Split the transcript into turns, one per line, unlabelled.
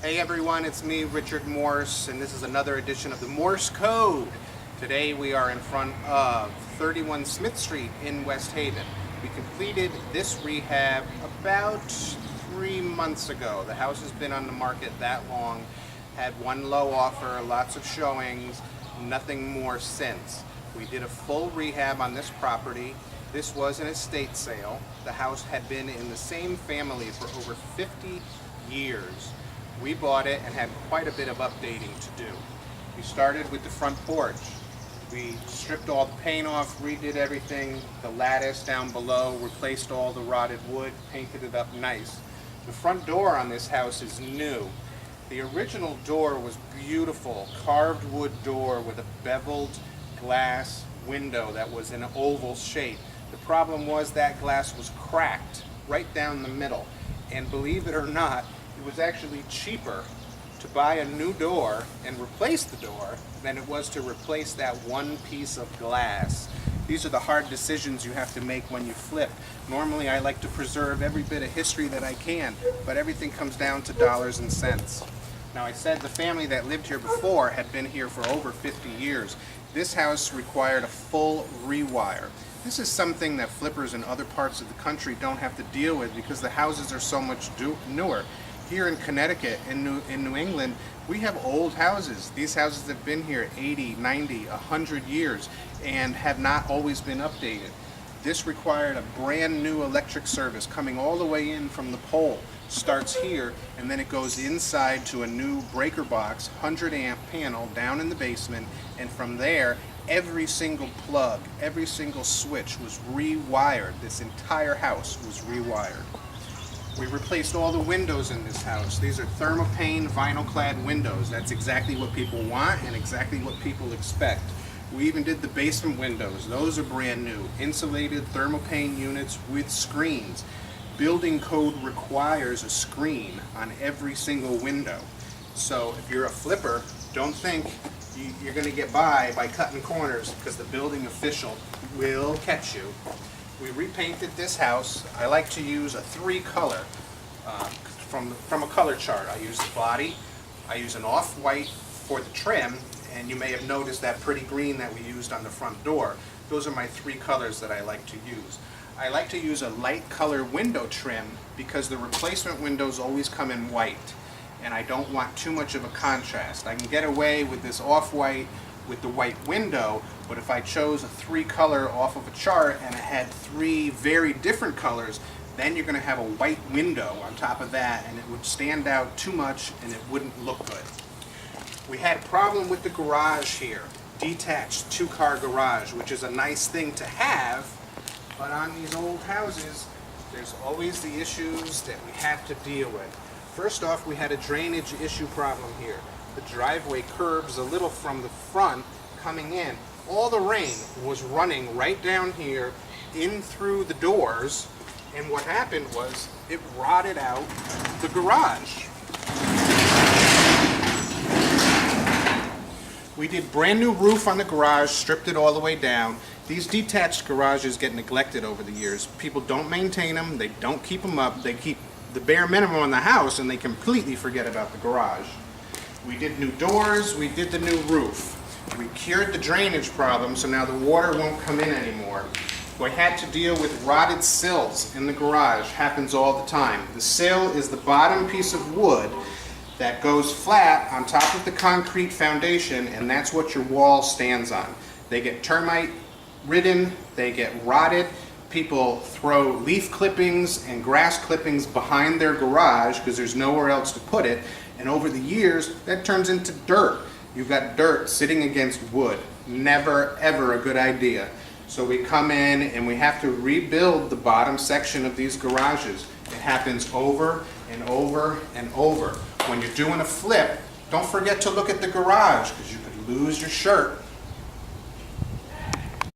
Hey everyone, it's me, Richard Morse, and this is another edition of the Morse Code. Today we are in front of 31 Smith Street in West Haven. We completed this rehab about 3 months ago. The house has been on the market that long, had one low offer, lots of showings, nothing more since. We did a full rehab on this property. This was an estate sale. The house had been in the same family for over 50 years. We bought it and had quite a bit of updating to do. We started with the front porch. We stripped all the paint off, redid everything, the lattice down below, replaced all the rotted wood, painted it up nice. The front door on this house is new. The original door was beautiful, carved wood door with a beveled glass window that was in an oval shape. The problem was that glass was cracked right down the middle. And believe it or not, it was actually cheaper to buy a new door and replace the door than it was to replace that one piece of glass. These are the hard decisions you have to make when you flip. Normally I like to preserve every bit of history that I can, but everything comes down to dollars and cents. Now, I said the family that lived here before had been here for over 50 years. This house required a full rewire. This is something that flippers in other parts of the country don't have to deal with because the houses are so much newer. Here in Connecticut, in New England, we have old houses. These houses have been here 80, 90, 100 years and have not always been updated. This required a brand new electric service coming all the way in from the pole. Starts here and then it goes inside to a new breaker box, 100 amp panel down in the basement, and from there every single plug, every single switch was rewired. This entire house was rewired. We replaced all the windows in this house. These are thermopane vinyl clad windows. That's exactly what people want and exactly what people expect. We even did the basement windows. Those are brand new. Insulated thermopane units with screens. Building code requires a screen on every single window. So if you're a flipper, don't think you're going to get by cutting corners, because the building official will catch you. We repainted this house. I like to use a 3-color from a color chart. I use the body, I use an off-white for the trim, and you may have noticed that pretty green that we used on the front door. Those are my 3 colors that I like to use. I like to use a light color window trim because the replacement windows always come in white, and I don't want too much of a contrast. I can get away with this off-white with the white window, but if I chose a 3-color off of a chart and it had 3 very different colors, then you're going to have a white window on top of that, and it would stand out too much and it wouldn't look good. We had a problem with the garage here. Detached 2-car garage, which is a nice thing to have, but on these old houses there's always the issues that we have to deal with. First off, we had a drainage issue problem here. The driveway curves a little from the front coming in. All the rain was running right down here in through the doors, and what happened was it rotted out the garage. We did brand new roof on the garage, stripped it all the way down. These detached garages get neglected over the years. People don't maintain them, they don't keep them up, they keep the bare minimum on the house and they completely forget about the garage. We did new doors, we did the new roof. We cured the drainage problem, so now the water won't come in anymore. We had to deal with rotted sills in the garage. Happens all the time. The sill is the bottom piece of wood that goes flat on top of the concrete foundation, and that's what your wall stands on. They get termite ridden, they get rotted. People throw leaf clippings and grass clippings behind their garage because there's nowhere else to put it. And over the years, that turns into dirt. You've got dirt sitting against wood. Never, ever a good idea. So we come in and we have to rebuild the bottom section of these garages. It happens over and over and over. When you're doing a flip, don't forget to look at the garage because you could lose your shirt.